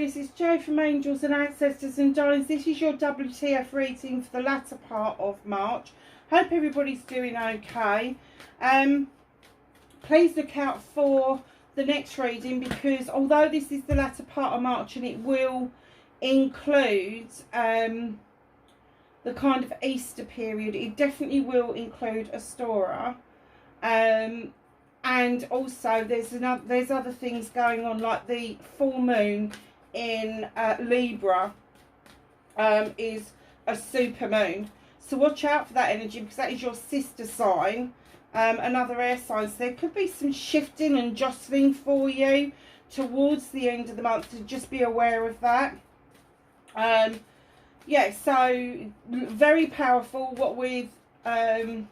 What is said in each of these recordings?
Aquarius, it's Jo from Angels and Ancestors and Darlings. This is your WTF reading for the latter part of March. Hope everybody's doing okay. Please look out for the next reading, because although this is the latter part of March and it will include the kind of Easter period, it definitely will include Astora. And also there's other things going on, like the full moon in Libra is a super moon. So watch out for that energy, because that is your sister sign, another air sign. So there could be some shifting and jostling for you towards the end of the month, so just be aware of that. Yeah, so very powerful, what with the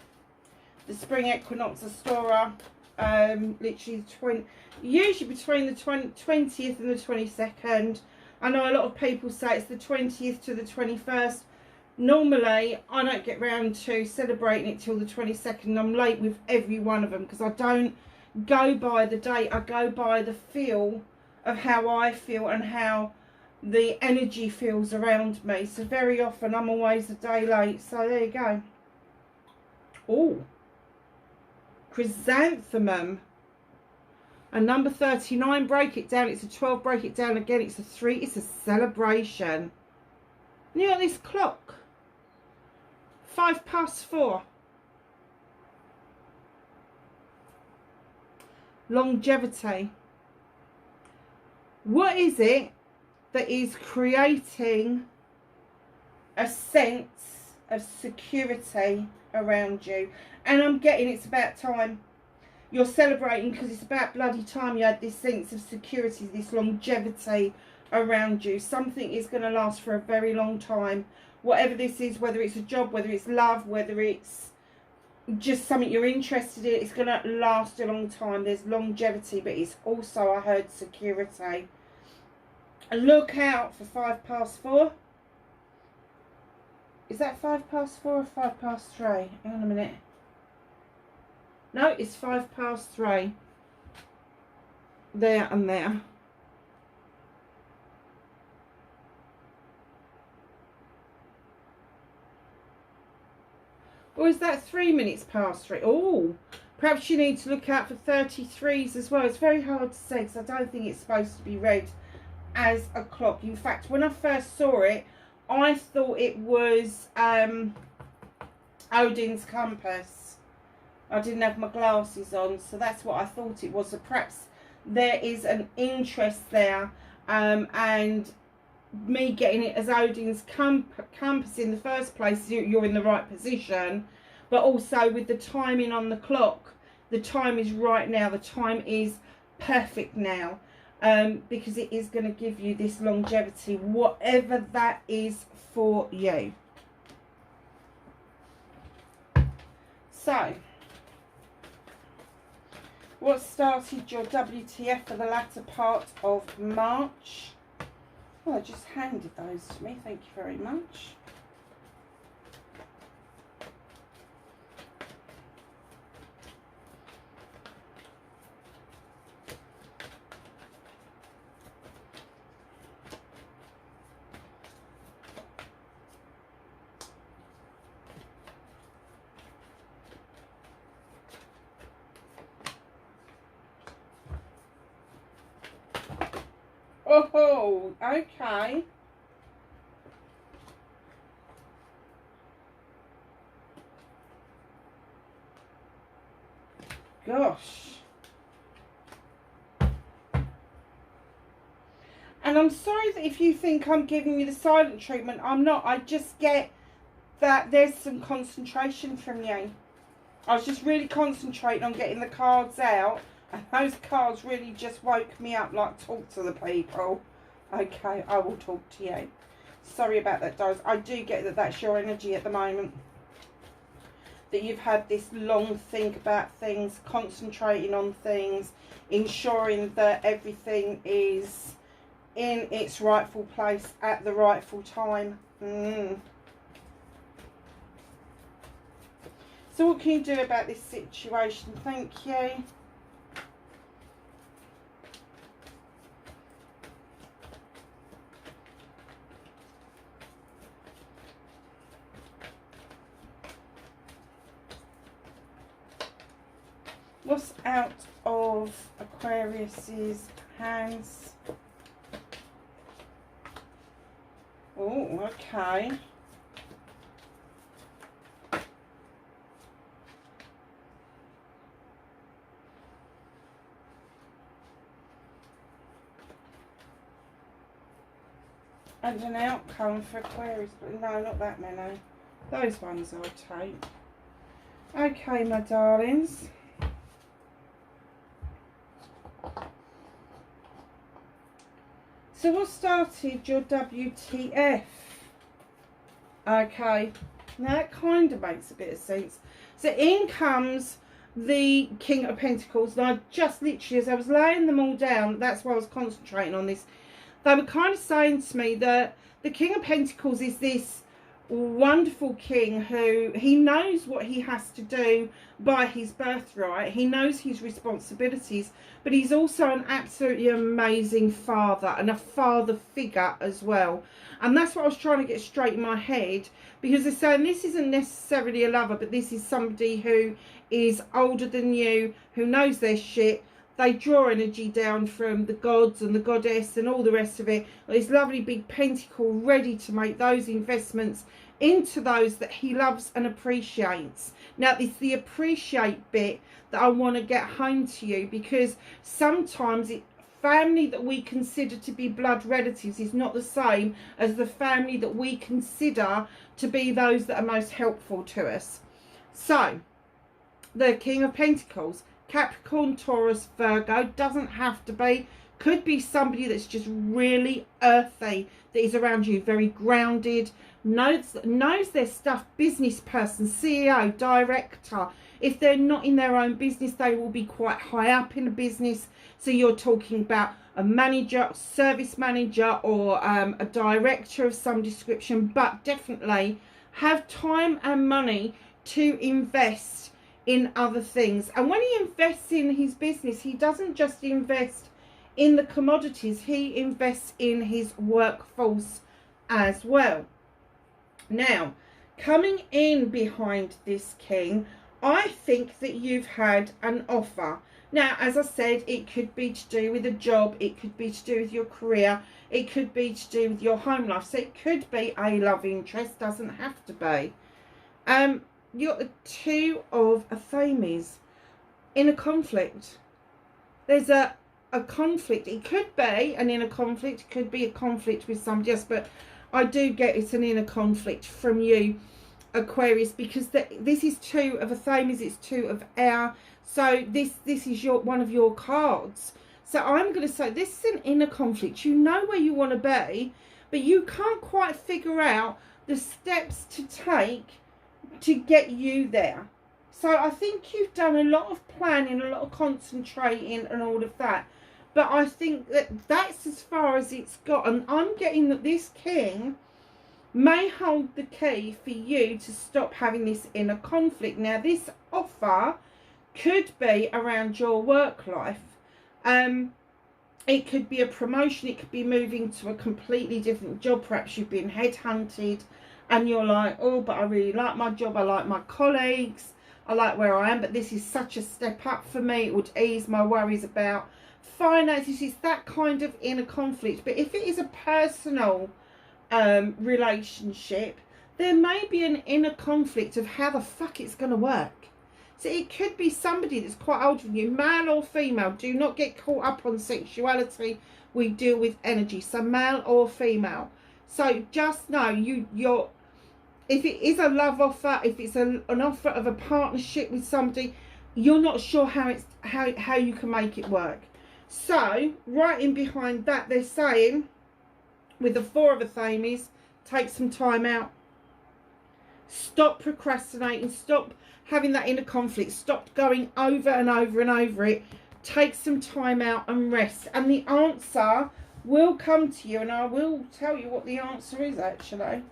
spring equinox Astora. Literally usually between the 20th and the 22nd. I know a lot of people say it's the 20th to the 21st. Normally I don't get round to celebrating it till the 22nd. I'm late with every one of them, because I don't go by the date, I go by the feel of how I feel and how the energy feels around me. So very often I'm always a day late. So there you go. Oh, chrysanthemum, a number 39, break it down, it's a 12, break it down again, it's a 3, it's a celebration. And you got this clock, 4:05. Longevity. What is it that is creating a sense of security around you? And I'm getting it's about time. You're celebrating because it's about bloody time you had this sense of security, this longevity around you. Something is going to last for a very long time. Whatever this is, whether it's a job, whether it's love, whether it's just something you're interested in, it's going to last a long time. There's longevity, but it's also, I heard, security. And look out for 4:05. Is that 4:05 or 3:05? Hang on a minute. No, it's 3:05. There and there. Or is that 3:03? Oh, perhaps you need to look out for 33s as well. It's very hard to say, because I don't think it's supposed to be read as a clock. In fact, when I first saw it, I thought it was Odin's compass. I didn't have my glasses on, so that's what I thought it was. So perhaps there is an interest there, and me getting it as Odin's compass in the first place, you're in the right position. But also with the timing on the clock, the time is right now, the time is perfect now, because it is going to give you this longevity, whatever that is for you. So, what started your WTF for the latter part of March? Well, I just handed those to me. Thank you very much. Oh, okay. Gosh. And I'm sorry that if you think I'm giving you the silent treatment, I'm not. I just get that there's some concentration from you. I was just really concentrating on getting the cards out. And those cards really just woke me up, like, talk to the people. Okay, I will talk to you. Sorry about that, guys. I do get that that's your energy at the moment. That you've had this long think about things, concentrating on things, ensuring that everything is in its rightful place at the rightful time. So what can you do about this situation? Thank you. What's out of Aquarius's hands? Oh, okay. And an outcome for Aquarius, but no, not that many. Those ones I'll take. Okay, my darlings. So what started your WTF? Okay, now that kind of makes a bit of sense. So in comes the King of Pentacles. And I just literally, as I was laying them all down, that's why I was concentrating on this. They were kind of saying to me that the King of Pentacles is this wonderful king who, he knows what he has to do by his birthright. He knows his responsibilities, but he's also an absolutely amazing father and a father figure as well. And that's what I was trying to get straight in my head, because they're saying this isn't necessarily a lover, but this is somebody who is older than you, who knows their shit. They draw energy down from the gods and the goddess and all the rest of it. This lovely big pentacle ready to make those investments into those that he loves and appreciates. Now, it's the appreciate bit that I want to get home to you, because sometimes family that we consider to be blood relatives is not the same as the family that we consider to be those that are most helpful to us. So, the King of Pentacles, Capricorn, Taurus, Virgo, doesn't have to be. Could be somebody that's just really earthy, that is around you, very grounded, knows their stuff, business person, CEO, director. If they're not in their own business, they will be quite high up in a business. So you're talking about a manager, service manager, or a director of some description, but definitely have time and money to invest in other things. And when he invests in his business, he doesn't just invest in the commodities, he invests in his workforce as well. Now, coming in behind this king, I think that you've had an offer. Now, as I said, it could be to do with a job, it could be to do with your career, it could be to do with your home life. So it could be a love interest, doesn't have to be. You're the two of Affirmations in a conflict. There's a conflict. It could be an inner conflict, it could be a conflict with somebody else, but I do get it's an inner conflict from you, Aquarius, because this is two of Affirmations, it's two of air. So this is one of your cards. So I'm going to say this is an inner conflict. You know where you want to be, but you can't quite figure out the steps to take to get you there. So I think you've done a lot of planning, a lot of concentrating and all of that. But I think that that's as far as it's got. And I'm getting that this king may hold the key for you to stop having this inner conflict. Now, this offer could be around your work life. It could be a promotion. It could be moving to a completely different job. Perhaps you've been headhunted and you're like, oh, but I really like my job. I like my colleagues. I like where I am. But this is such a step up for me. It would ease my worries about finances. It's that kind of inner conflict. But if it is a personal relationship, there may be an inner conflict of how the fuck it's going to work. So it could be somebody that's quite older than you, male or female. Do not get caught up on sexuality. We deal with energy. So male or female. So just know you're if it is a love offer, if it's an offer of a partnership with somebody, you're not sure how you can make it work. So right in behind that, they're saying with the Four of Affirmations, take some time out. Stop procrastinating. Stop having that inner conflict. Stop going over and over and over it. Take some time out and rest. And the answer will come to you. And I will tell you what the answer is actually.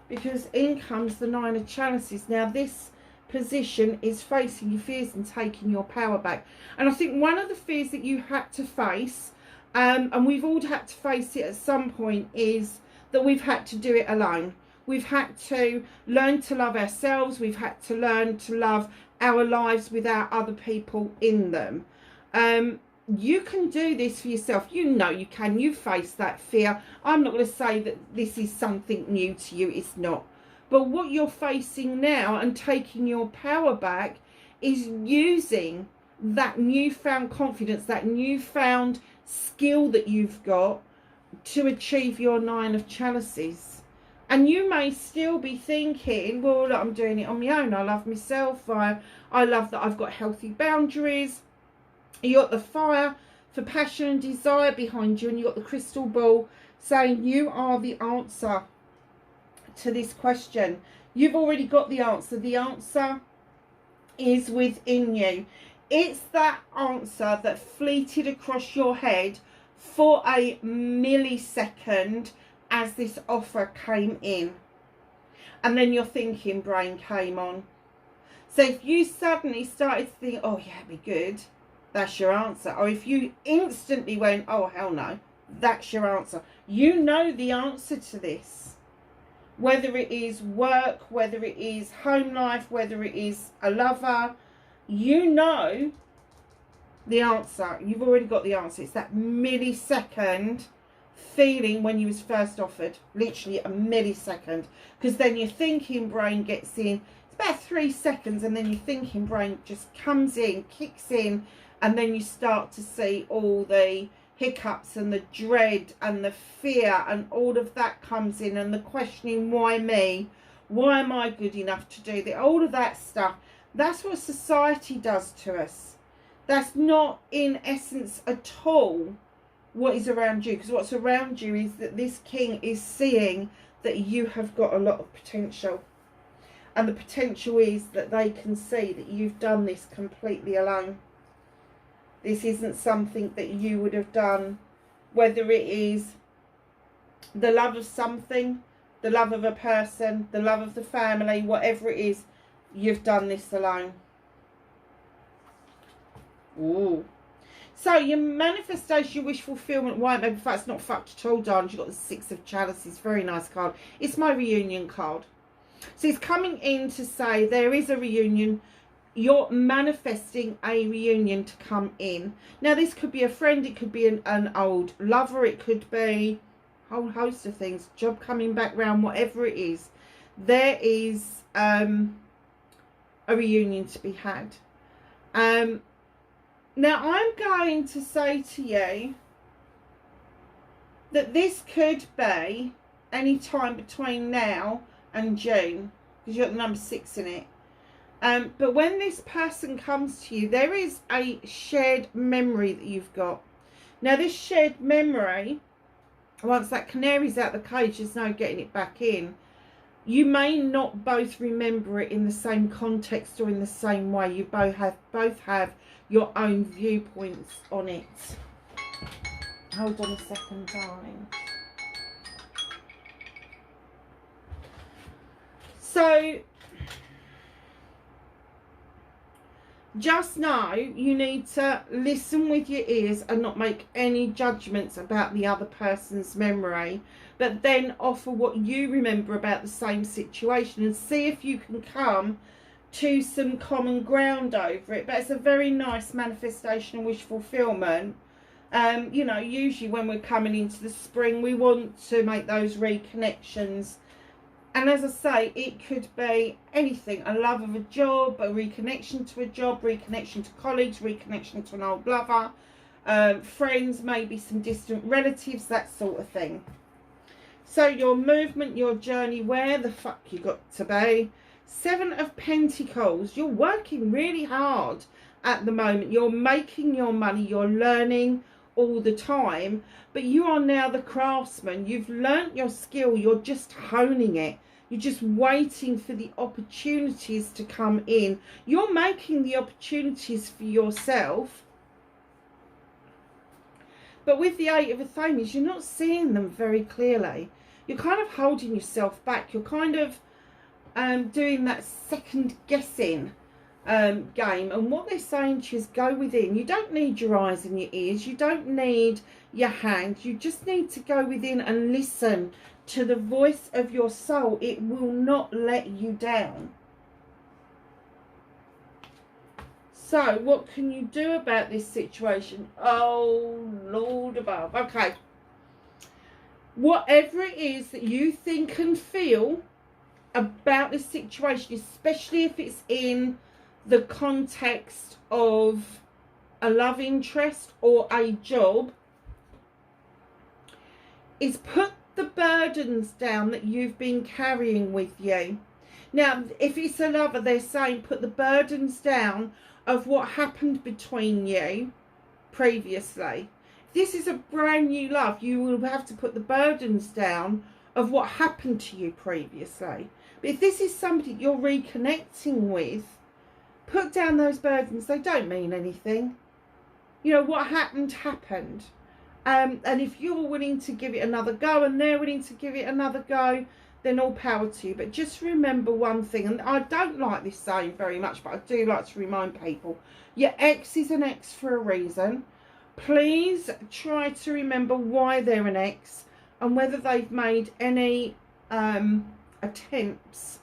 Because in comes the Nine of Chalices. Now this position is facing your fears and taking your power back. And I think one of the fears that you had to face, and we've all had to face it at some point, is that we've had to do it alone. We've had to learn to love ourselves. We've had to learn to love our lives without other people in them. You can do this for yourself. You know you can. You face that fear. I'm not going to say that this is something new to you. It's not. But what you're facing now and taking your power back is using that newfound confidence, that newfound skill that you've got to achieve your 9 of chalices. And you may still be thinking, well, look, I'm doing it on my own. I love myself. I love that I've got healthy boundaries. You got the fire for passion and desire behind you, and you got the crystal ball saying you are the answer to this question. You've already got the answer. The answer is within you. It's that answer that fleeted across your head for a millisecond as this offer came in, and then your thinking brain came on. So if you suddenly started to think, oh yeah, it'd be good, that's your answer. Or if you instantly went, oh hell no, that's your answer. You know the answer to this. Whether it is work, whether it is home life, whether it is a lover, you know the answer. You've already got the answer. It's that millisecond feeling when you was first offered. Literally a millisecond. Because then your thinking brain gets in. It's about 3 seconds, and then your thinking brain just comes in, kicks in, and then you start to see all the hiccups and the dread and the fear, and all of that comes in, and the questioning, why me? Why am I good enough to do that? All of that stuff. That's what society does to us. That's not in essence at all what is around you, because what's around you is that this king is seeing that you have got a lot of potential, and the potential is that they can see that you've done this completely alone. This isn't something that you would have done, whether it is the love of something, the love of a person, the love of the family, whatever it is, you've done this alone. Ooh. So your manifestation, your wish fulfillment, why? Maybe in fact it's not fucked at all, darling. You've got the 6 of chalices. Very nice card. It's my reunion card. So it's coming in to say there is a reunion. You're manifesting a reunion to come in. Now this could be a friend, it could be an old lover, it could be a whole host of things, job coming back round, whatever it is. There is a reunion to be had. Now I'm going to say to you that this could be any time between now and June, because you've got the number 6 in it. But when this person comes to you, there is a shared memory that you've got. Now this shared memory, once that canary's out the cage, there's no getting it back in. You may not both remember it in the same context or in the same way. You both have your own viewpoints on it. Hold on a second, darling. So just know you need to listen with your ears and not make any judgments about the other person's memory, but then offer what you remember about the same situation and see if you can come to some common ground over it. But it's a very nice manifestation and wish fulfillment. You know, usually when we're coming into the spring, we want to make those reconnections. And as I say, it could be anything. A love of a job, a reconnection to a job, reconnection to colleagues, reconnection to an old lover, friends, maybe some distant relatives, that sort of thing. So your movement, your journey, where the fuck you got to be. 7 of Pentacles. You're working really hard at the moment. You're making your money. You're learning all the time. But you are now the craftsman. You've learnt your skill. You're just honing it. You're just waiting for the opportunities to come in. You're making the opportunities for yourself. But with the 8 of Affirmations, you're not seeing them very clearly. You're kind of holding yourself back. You're kind of doing that second guessing game. And what they're saying to you is go within. You don't need your eyes and your ears. You don't need your hands. You just need to go within and listen to the voice of your soul. It will not let you down. So what can you do about this situation? Oh, Lord above. Okay. Whatever it is that you think and feel about this situation, especially if it's in the context of a love interest or a job, is put the burdens down that you've been carrying with you. Now, if it's a lover, they're saying put the burdens down of what happened between you previously. If this is a brand new love, you will have to put the burdens down of what happened to you previously. But if this is somebody you're reconnecting with, put down those burdens. They don't mean anything. You know, what happened, happened. And if you're willing to give it another go and they're willing to give it another go, then all power to you. But just remember one thing, and I don't like this saying very much, but I do like to remind people, your ex is an ex for a reason. Please try to remember why they're an ex and whether they've made any attempts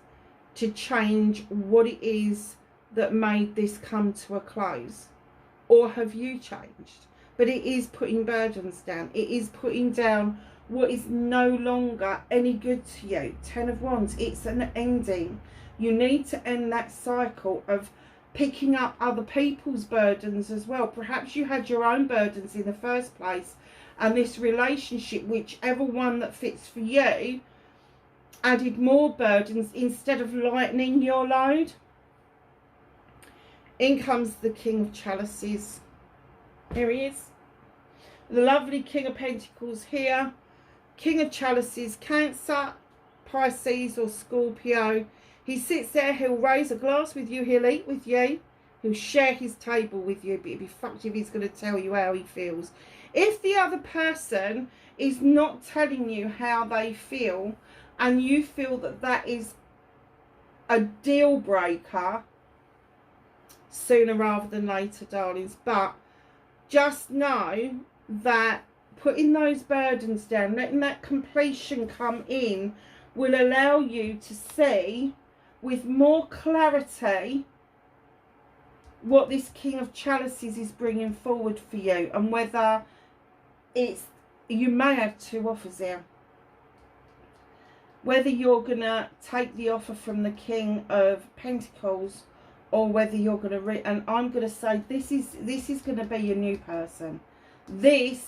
to change what it is that made this come to a close. Or have you changed? But it is putting burdens down. It is putting down what is no longer any good to you. 10 of Wands, it's an ending. You need to end that cycle of picking up other people's burdens as well. Perhaps you had your own burdens in the first place, and this relationship, whichever one that fits for you, added more burdens instead of lightening your load. In comes the King of Chalices. Here he is. The lovely King of Pentacles here. King of Chalices, Cancer, Pisces or Scorpio. He sits there, he'll raise a glass with you, he'll eat with you, he'll share his table with you, but he'd be fucked if he's going to tell you how he feels. If the other person is not telling you how they feel and you feel that that is a deal breaker, sooner rather than later, darlings. But just know that putting those burdens down, letting that completion come in, will allow you to see with more clarity what this King of Chalices is bringing forward for you, and whether it's, you may have two offers here, whether you're gonna take the offer from the King of Pentacles or whether you're gonna and I'm gonna say this is gonna be your new person. This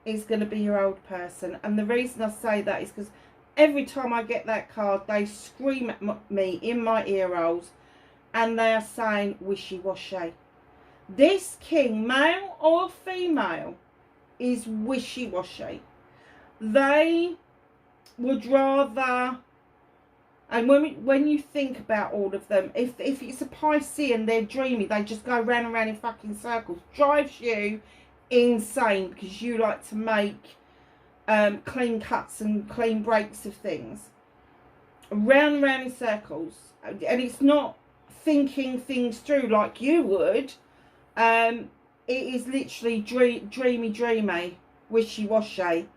is going to be your old person. And the reason I say that is because every time I get that card, they scream at me in my ear holes and they are saying wishy-washy. This king, male or female, is wishy-washy. They would rather, and when you think about all of them, if it's a Pisces and they're dreamy, they just go round and round in fucking circles. Drives you insane because you like to make clean cuts and clean breaks of things. Round and round in circles. And it's not thinking things through like you would. It is literally dreamy, wishy-washy.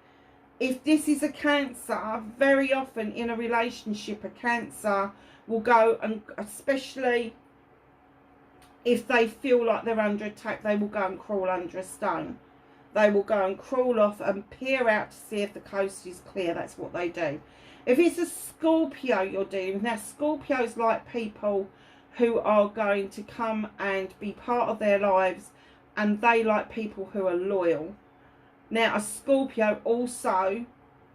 If this is a Cancer, very often in a relationship, a Cancer will go, and especially if they feel like they're under attack, they will go and crawl under a stone. They will go and crawl off and peer out to see if the coast is clear. That's what they do. If it's a Scorpio you're dealing with, now Scorpios like people who are going to come and be part of their lives, and they like people who are loyal. Now a Scorpio also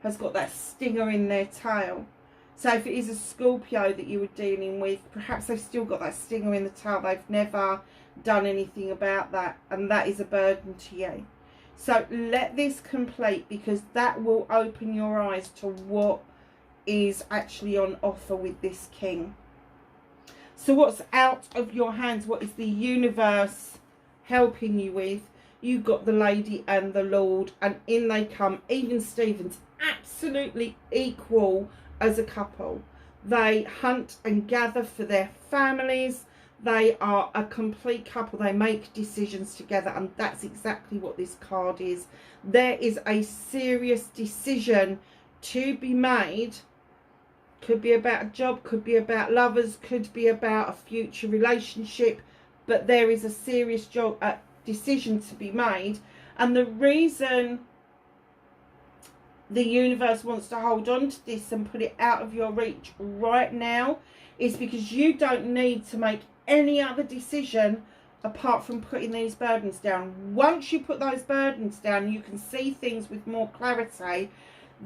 has got that stinger in their tail. So if it is a Scorpio that you were dealing with, perhaps they've still got that stinger in the tail. They've never done anything about that, and that is a burden to you. So let this complete, because that will open your eyes to what is actually on offer with this king. So what's out of your hands? What is the universe helping you with? You've got the Lady and the Lord, and in they come. Even Stevens, absolutely equal as a couple. They hunt and gather for their families. They are a complete couple. They make decisions together, and that's exactly what this card is. There is a serious decision to be made. Could be about a job, could be about lovers, could be about a future relationship, but there is a serious decision to be made. And the reason the universe wants to hold on to this and put it out of your reach right now is because you don't need to make any other decision apart from putting these burdens down. Once you put those burdens down, you can see things with more clarity,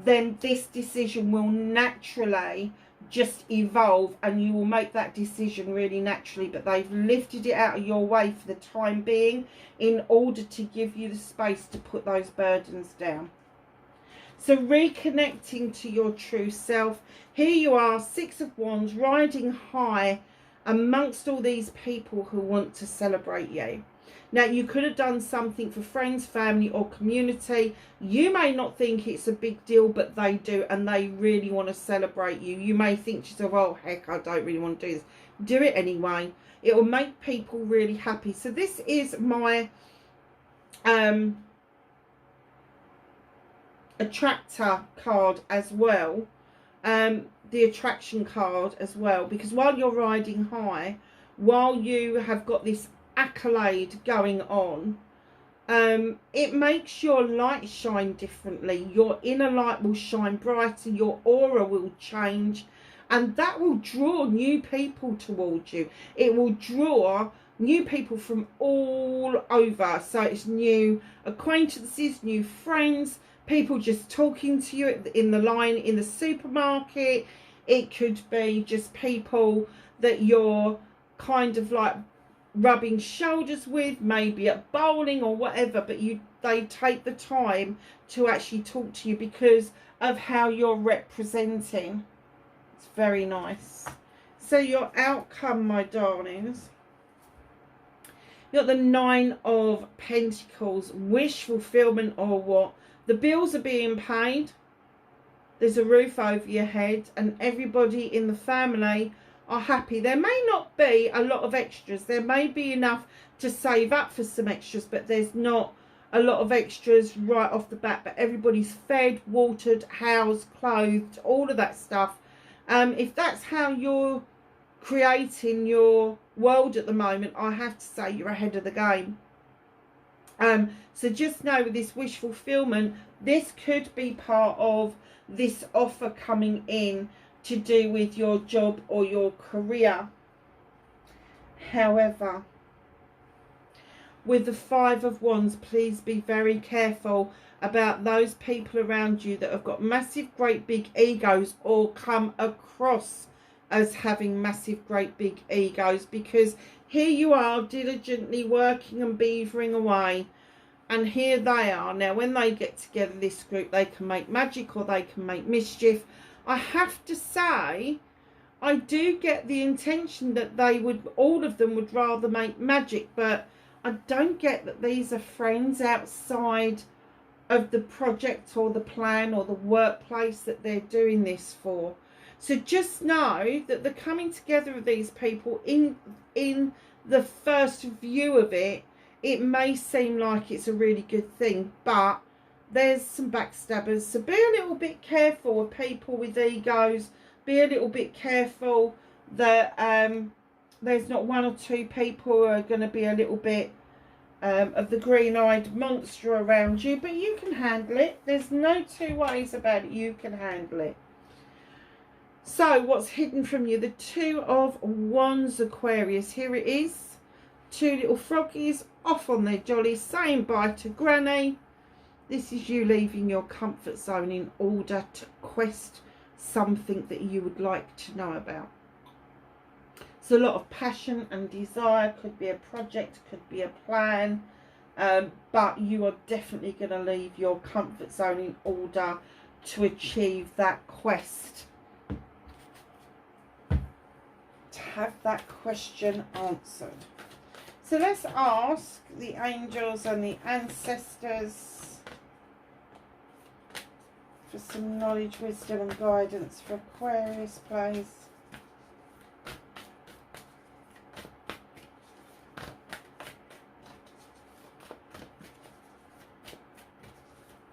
then this decision will naturally just evolve and you will make that decision really naturally. But they've lifted it out of your way for the time being in order to give you the space to put those burdens down. So reconnecting to your true self. Here you are, 6 of Wands, riding high amongst all these people who want to celebrate you. Now, you could have done something for friends, family or community. You may not think it's a big deal, but they do, and they really want to celebrate you. You may think to yourself, oh, heck, I don't really want to do this. Do it anyway. It will make people really happy. So this is my attractor card as well. The attraction card as well, because while you're riding high, while you have got this accolade going on, it makes your light shine differently. Your inner light will shine brighter, your aura will change, and that will draw new people towards you. It will draw new people from all over. So it's new acquaintances, new friends, people just talking to you in the line in the supermarket. It could be just people that you're kind of like rubbing shoulders with, maybe at bowling or whatever, but they take the time to actually talk to you because of how you're representing. It's very nice. So your outcome, my darlings, you got the 9 of Pentacles, wish fulfillment or what? The bills are being paid. There's a roof over your head and everybody in the family are happy. There may not be a lot of extras. There may be enough to save up for some extras, but there's not a lot of extras right off the bat. But everybody's fed, watered, housed, clothed, all of that stuff. If that's how you're creating your world at the moment, I have to say you're ahead of the game. So just know with this wish fulfillment, this could be part of this offer coming in to do with your job or your career. However, with the 5 of Wands, please be very careful about those people around you that have got massive, great big egos or come across as having massive, great big egos, because here you are diligently working and beavering away. And here they are. Now, when they get together, this group, they can make magic or they can make mischief. I have to say, I do get the intention that they would, all of them would rather make magic, but I don't get that these are friends outside of the project or the plan or the workplace that they're doing this for. So just know that the coming together of these people, in the first view of it, it may seem like it's a really good thing, but there's some backstabbers. So be a little bit careful of people with egos. Be a little bit careful that there's not 1 or 2 people who are going to be a little bit of the green-eyed monster around you. But you can handle it. There's no 2 ways about it. You can handle it. So what's hidden from you? The 2 of Wands, Aquarius. Here it is. 2 little froggies off on their jollies saying bye to Granny. This is you leaving your comfort zone in order to quest something that you would like to know about. So a lot of passion and desire. Could be a project, could be a plan, but you are definitely going to leave your comfort zone in order to achieve that quest, to have that question answered. So let's ask the angels and the ancestors for some knowledge, wisdom and guidance for Aquarius, please.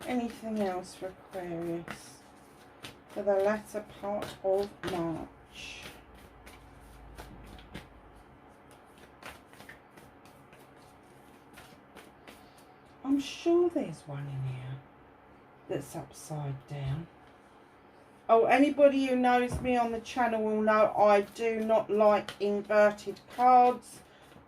Anything else for Aquarius? for the latter part of March. I'm sure there's one in here that's upside down. Oh, anybody who knows me on the channel will know I do not like inverted cards.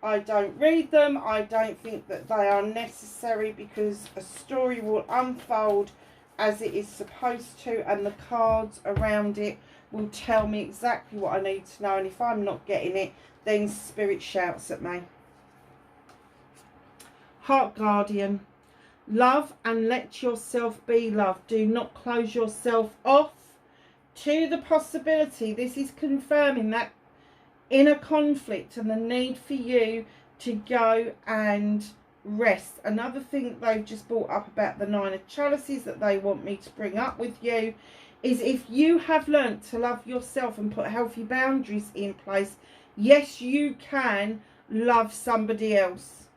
I don't read them. I don't think that they are necessary because a story will unfold as it is supposed to, and the cards around it will tell me exactly what I need to know, and if I'm not getting it, then Spirit shouts at me. Heart Guardian. Love and let yourself be loved. Do not close yourself off to the possibility. This is confirming that inner conflict and the need for you to go and rest. Another thing that they've just brought up about the Nine of Chalices that they want me to bring up with you is if you have learnt to love yourself and put healthy boundaries in place, yes, you can love somebody else.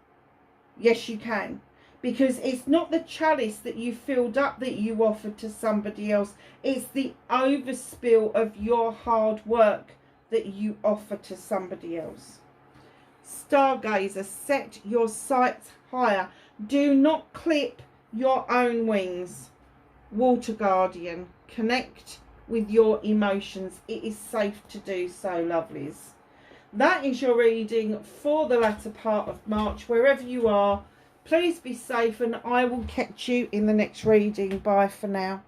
Yes, you can. Because it's not the chalice that you filled up that you offered to somebody else. It's the overspill of your hard work that you offer to somebody else. Stargazer, set your sights higher. Do not clip your own wings. Water Guardian, connect with your emotions. It is safe to do so, lovelies. That is your reading for the latter part of March. Wherever you are, please be safe, and I will catch you in the next reading. Bye for now.